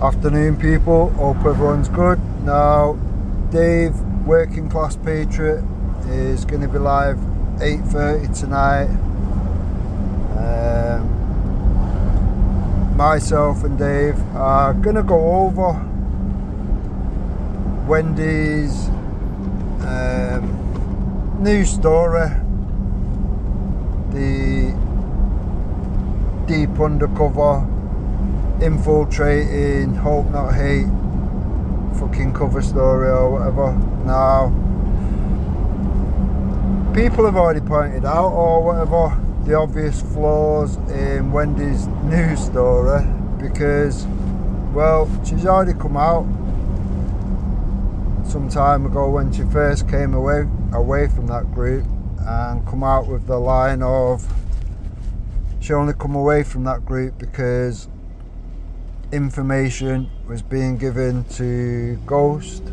Afternoon, people. Hope everyone's good. Now, Dave, Working Class Patriot, is going to be live 8:30 tonight. Myself and Dave are going to go over Wendy's new story, the deep undercover infiltrating Hope Not Hate fucking cover story or whatever. Now, people have already pointed out or whatever the obvious flaws in Wendy's news story, because, well, she's already come out some time ago when she first came away from that group and come out with the line of she only come away from that group because information was being given to Ghost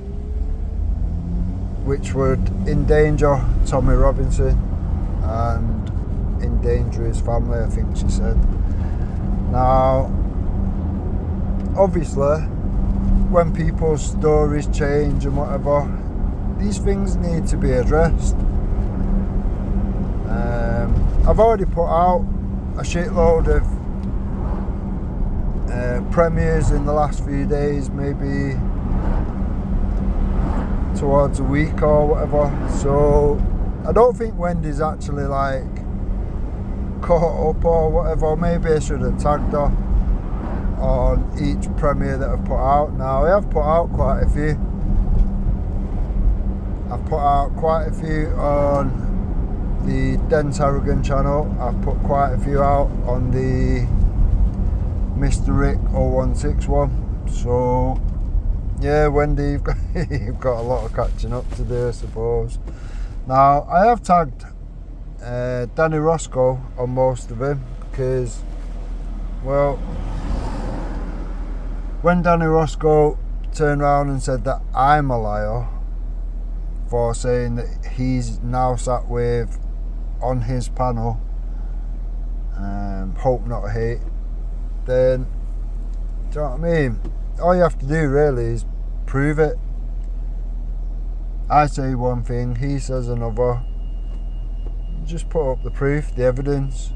which would endanger Tommy Robinson and endanger his family, I think she said. Now, obviously, when people's stories change and whatever, these things need to be addressed. I've already put out a shitload of premieres in the last few days, maybe towards a week or whatever, so I don't think Wendy's actually like caught up or whatever. Maybe I should have tagged her on each premiere that I've put out. Now, I have put out quite a few. I've put out quite a few on the Den Tarragon channel. I've put quite a few out on the Mr. Rick 0161. So yeah, Wendy, you've got a lot of catching up to do, I suppose. Now, I have tagged Danny Roscoe on most of them because, well, when Danny Roscoe turned around and said that I'm a liar for saying that he's now sat with on his panel Hope Not Hate, then, do you know what I mean? All you have to do really is prove it. I say one thing, he says another. Just put up the proof, the evidence.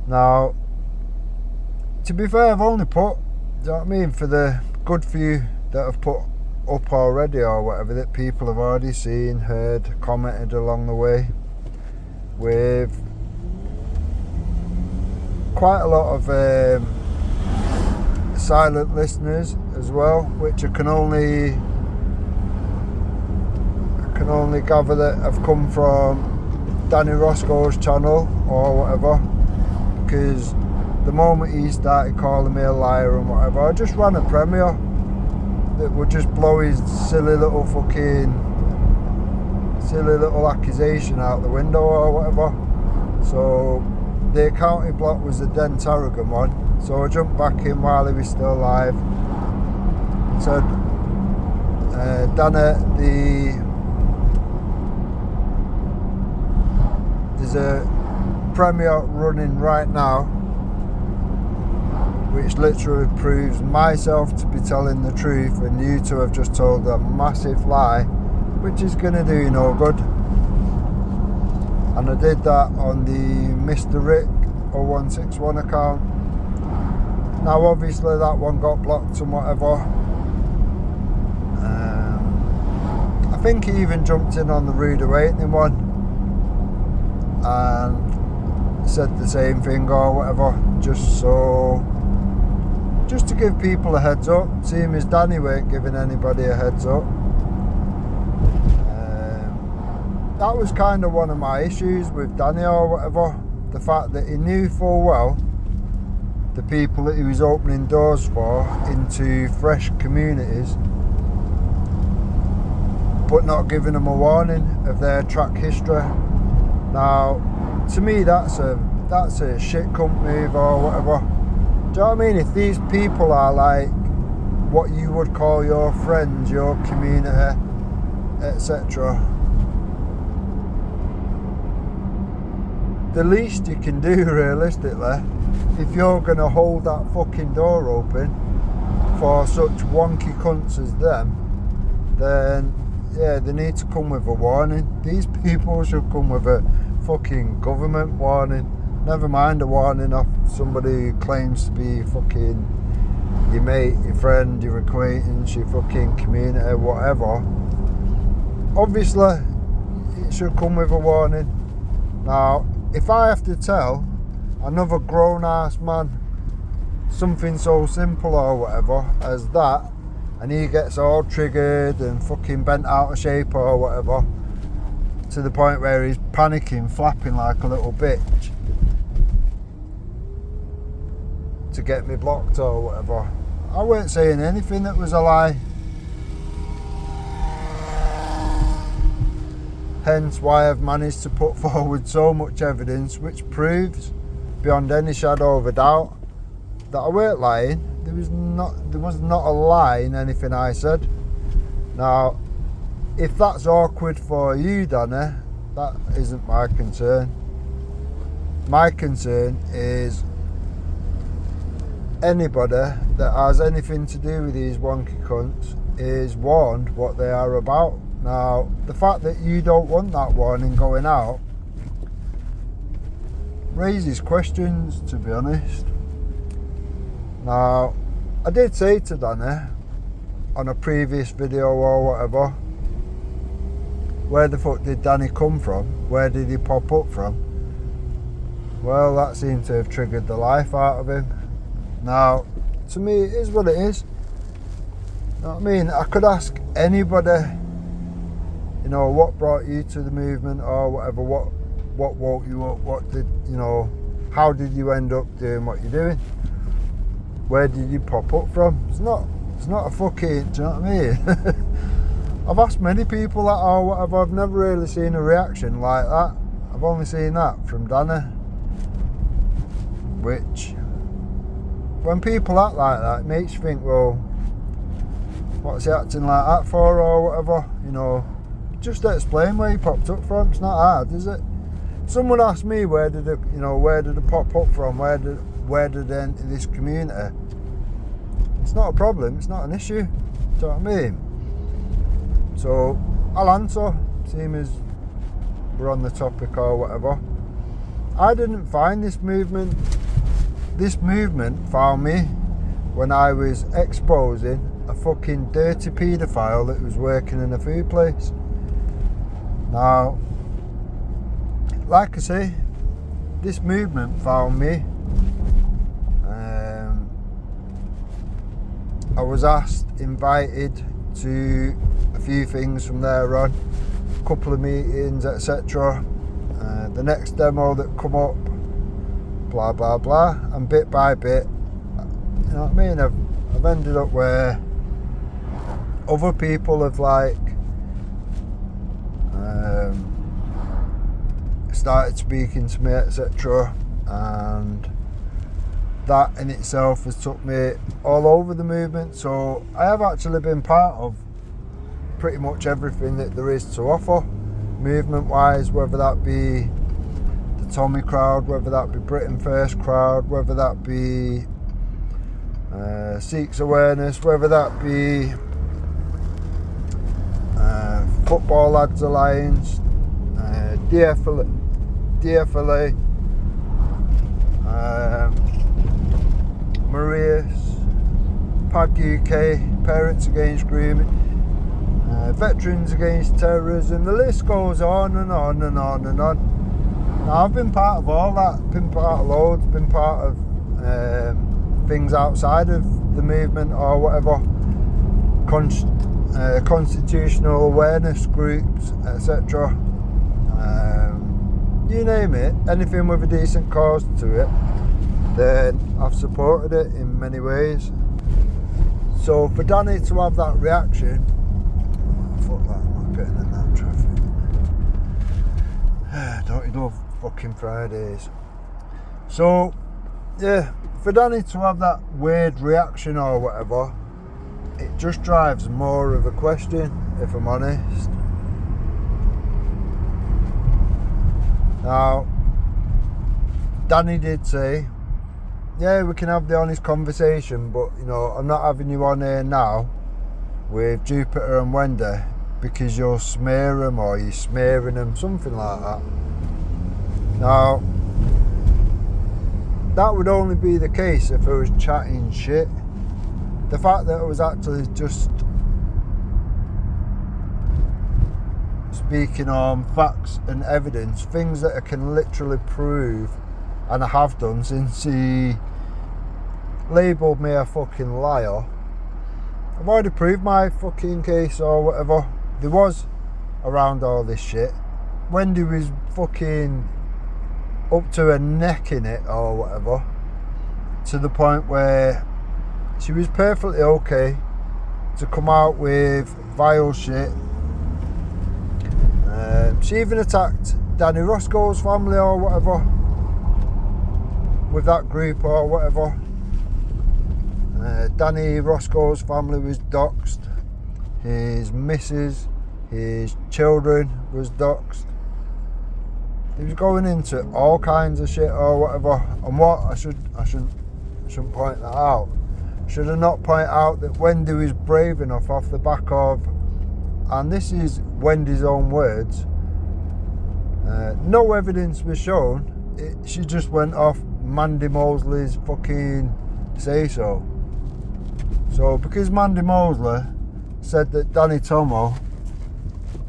Now, to be fair, I've only put, do you know what I mean, for the good few that I've put up already or whatever, that people have already seen, heard, commented along the way, with quite a lot of silent listeners as well, which I can only gather that have come from Danny Roscoe's channel or whatever, because the moment he started calling me a liar and whatever, I just ran a premiere that would just blow his silly little accusation out the window or whatever. So the account he blocked was the Den Tarragon one, so I jumped back in while he was still alive and said, Danny, there's a premiere running right now which literally proves myself to be telling the truth and you two have just told a massive lie, which is going to do you no good. And I did that on the Mr. Rick 0161 account. Now, obviously, that one got blocked and whatever. I think he even jumped in on the Rude Awakening one and said the same thing or whatever, just to give people a heads up, seeing as Danny weren't giving anybody a heads up. That was kind of one of my issues with Danny or whatever, the fact that he knew full well the people that he was opening doors for into fresh communities, but not giving them a warning of their track history. Now, to me, that's a shit cunt move or whatever. Do you know what I mean? If these people are like what you would call your friends, your community, etc., the least you can do realistically if you're going to hold that fucking door open for such wonky cunts as them, then yeah, they need to come with a warning. These people should come with a fucking government warning. Never mind a warning off somebody who claims to be fucking your mate, your friend, your acquaintance, your fucking community, whatever. Obviously, it should come with a warning. Now, if I have to tell another grown-ass man something so simple or whatever as that, and he gets all triggered and fucking bent out of shape or whatever, to the point where he's panicking, flapping like a little bitch to get me blocked or whatever, I weren't saying anything that was a lie. Hence why I've managed to put forward so much evidence which proves beyond any shadow of a doubt that I weren't lying. There was not a lie in anything I said. Now, if that's awkward for you, Danny, that isn't my concern. My concern is anybody that has anything to do with these wonky cunts is warned what they are about. Now, the fact that you don't want that warning going out raises questions, to be honest. Now, I did say to Danny on a previous video or whatever, where the fuck did Danny come from? Where did he pop up from? Well, that seemed to have triggered the life out of him. Now, to me, it is what it is. You know what I mean? I could ask anybody, you know, what brought you to the movement or whatever, what woke you up, what did, you know, how did you end up doing what you're doing? Where did you pop up from? It's not a fucking, do you know what I mean? I've asked many people that or whatever, I've never really seen a reaction like that. I've only seen that from Danny. Which, when people act like that, it makes you think, well, what's he acting like that for or whatever, you know. Just explain where he popped up from. It's not hard, is it? Someone asked me where did it pop up from? Where did it enter this community? It's not a problem. It's not an issue. Do you know what I mean? So I'll answer, seeing as we're on the topic or whatever. I didn't find this movement. This movement found me when I was exposing a fucking dirty paedophile that was working in a food place. Now, like I say, this movement found me. I was invited to a few things from there on, a couple of meetings, etc. The next demo that come up, blah blah blah, and bit by bit, you know what I mean, I've ended up where other people have like started speaking to me, etc. And that in itself has took me all over the movement. So I have actually been part of pretty much everything that there is to offer, movement wise, whether that be the Tommy crowd, whether that be Britain First crowd, whether that be Seeks Awareness, whether that be Football Lads Alliance, DFLA, Marius, PAG UK, Parents Against Grooming, Veterans Against Terrorism. The list goes on and on and on and on. Now, I've been part of all that, been part of loads, been part of things outside of the movement or whatever, constitutional awareness groups, etc. You name it, anything with a decent cause to it, then I've supported it in many ways. So for Danny to have that reaction, fuck that, I'm not getting in that traffic. Don't you love fucking Fridays? So yeah, for Danny to have that weird reaction or whatever, it just drives more of a question, if I'm honest. Now, Danny did say yeah, we can have the honest conversation, but you know, I'm not having you on here now with Jupiter and Wendy because you'll smear them or you're smearing them, something like that. Now, that would only be the case if I was chatting shit. The fact that I was actually just speaking on facts and evidence, things that I can literally prove, and I have done since he labelled me a fucking liar. I've already proved my fucking case or whatever there was around all this shit. Wendy was fucking up to her neck in it or whatever, to the point where she was perfectly okay to come out with vile shit. She even attacked Danny Roscoe's family or whatever, with that group or whatever. Danny Roscoe's family was doxed. His missus, his children was doxed. He was going into all kinds of shit or whatever. And what I shouldn't point that out. Should I not point out that Wendy was brave enough off the back of, and this is Wendy's own words, no evidence was shown. She just went off Mandy Mosley's fucking say so. So because Mandy Mosley said that Danny Tomo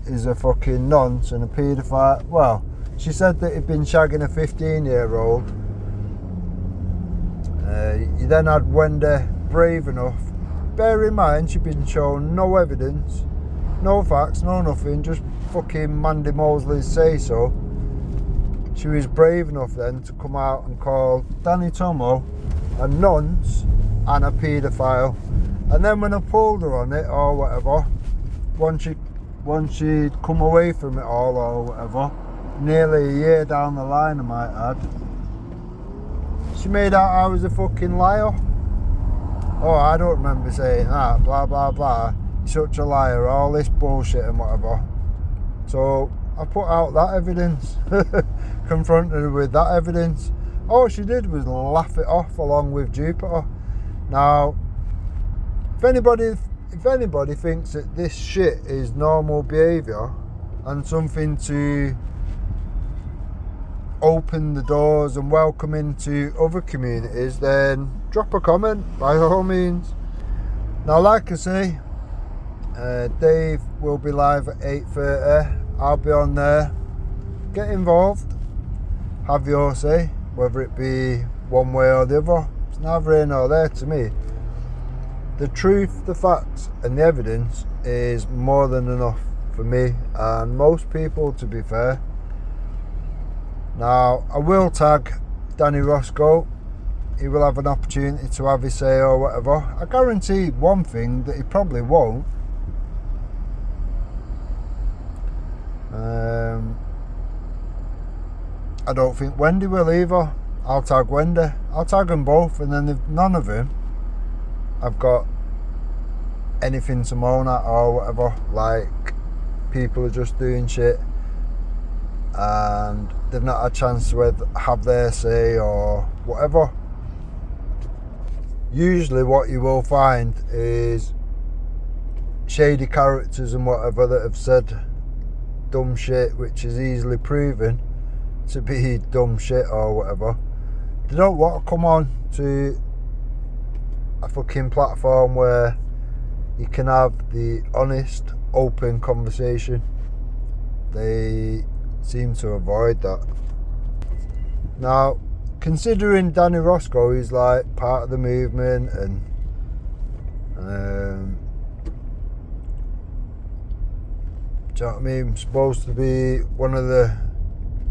is a fucking nonce and a paedophile, well, she said that he'd been shagging a 15-year-old. You then had Wendy brave enough. Bear in mind, she'd been shown no evidence, no facts, no nothing, just fucking Mandy Mosley's say so. She was brave enough then to come out and call Danny Tomo a nonce and a paedophile. And then when I pulled her on it or whatever, once she'd come away from it all or whatever, nearly a year down the line I might add, she made out I was a fucking liar. Oh, I don't remember saying that, blah blah blah, you're such a liar, all this bullshit and whatever. So I put out that evidence, confronted her with that evidence. All she did was laugh it off along with Jupiter. Now, if anybody thinks that this shit is normal behaviour and something to open the doors and welcome into other communities, then drop a comment by all means. Now, like I say, Dave will be live at 8:30. I'll be on there. Get involved, have your say, whether it be one way or the other. It's neither here nor there to me. The truth, the facts and the evidence is more than enough for me and most people, to be fair. Now, I will tag Danny Roscoe. He will have an opportunity to have his say or whatever. I guarantee one thing, that he probably won't. I don't think Wendy will either. I'll tag Wendy. I'll tag them both, and then if none of them I've got anything to moan at or whatever, like people are just doing shit and they've not had a chance to have their say or whatever. Usually what you will find is shady characters and whatever that have said dumb shit, which is easily proven to be dumb shit or whatever. They don't want to come on to a fucking platform where you can have the honest, open conversation. They seem to avoid that. Now, considering Danny Roscoe is like part of the movement and do you know what I mean, supposed to be one of the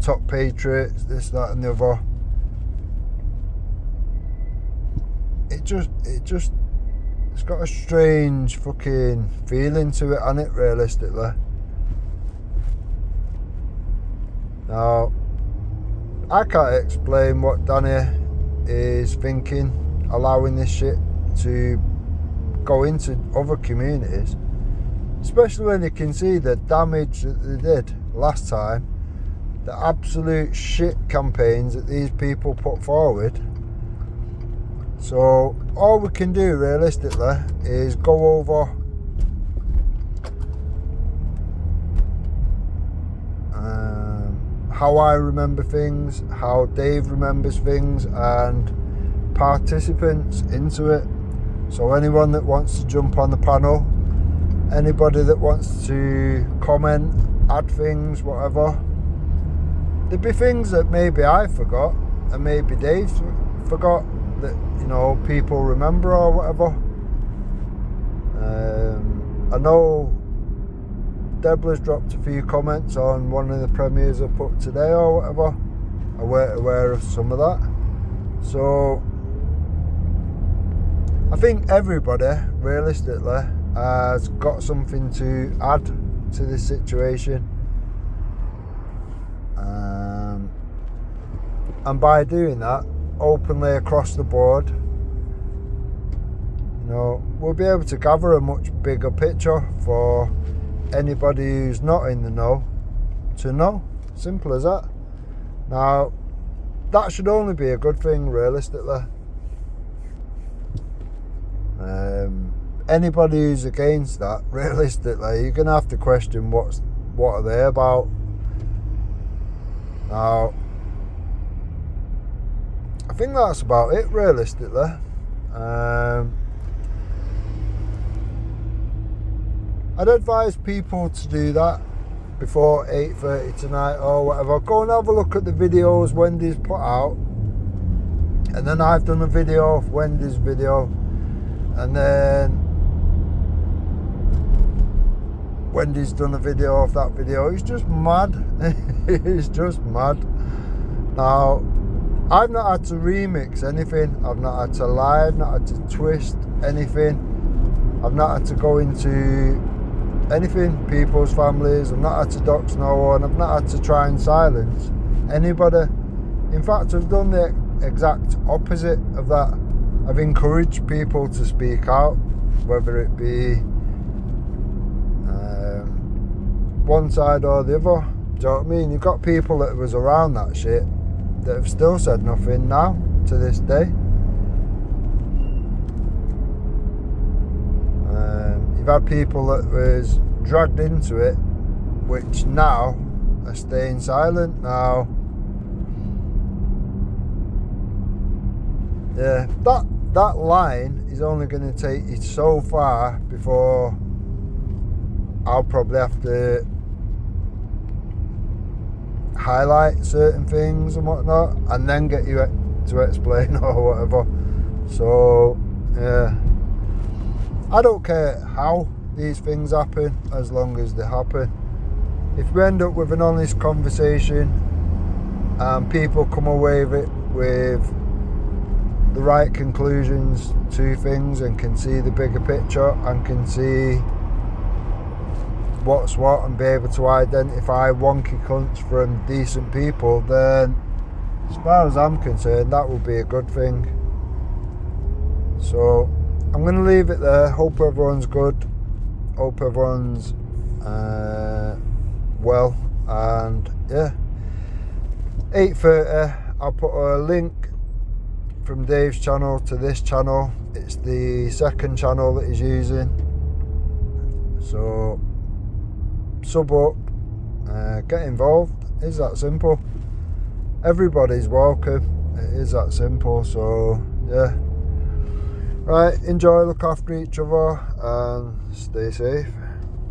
top patriots, this, that and the other, it's got a strange fucking feeling to it, hasn't it, realistically. Now, I can't explain what Danny is thinking, allowing this shit to go into other communities, especially when you can see the damage that they did last time, the absolute shit campaigns that these people put forward. So all we can do realistically is go over how I remember things, how Dave remembers things, and participants into it. So anyone that wants to jump on the panel, anybody that wants to comment, add things, whatever. There'd be things that maybe I forgot and maybe Dave forgot that, you know, people remember or whatever. I know Deborah's dropped a few comments on one of the premieres I put today or whatever. I weren't aware of some of that. So I think everybody realistically has got something to add to this situation. And by doing that openly across the board, you know, we'll be able to gather a much bigger picture for anybody who's not in the know to know. Simple as that. Now, that should only be a good thing realistically. Anybody who's against that, realistically, you're going to have to question what are they about. Now, I think that's about it realistically. I'd advise people to do that before 8:30 tonight or whatever. Go and have a look at the videos Wendy's put out, and then I've done a video of Wendy's video, and then Wendy's done a video of that video. It's just mad. It's just mad. Now, I've not had to remix anything. I've not had to lie. I've not had to twist anything. I've not had to go into anything, people's families. I've not had to dox no one. I've not had to try and silence anybody. In fact, I've done the exact opposite of that. I've encouraged people to speak out, whether it be one side or the other. Do you know what I mean? You've got people that was around that shit that have still said nothing now to this day. You've had people that was dragged into it, which now are staying silent. Now, yeah, that line is only going to take you so far before I'll probably have to highlight certain things and whatnot, and then get you to explain or whatever. So yeah, I don't care how these things happen as long as they happen. If we end up with an honest conversation and people come away with it with the right conclusions to things and can see the bigger picture and can see what's what and be able to identify wonky cunts from decent people, then as far as I'm concerned, that would be a good thing. So I'm going to leave it there. Hope everyone's good. Hope everyone's well. And yeah, 8:30, I'll put a link from Dave's channel to this channel. It's the second channel that he's using. So sub up, get involved. It's that simple. Everybody's welcome. It is that simple. So yeah, right, enjoy, look after each other and stay safe.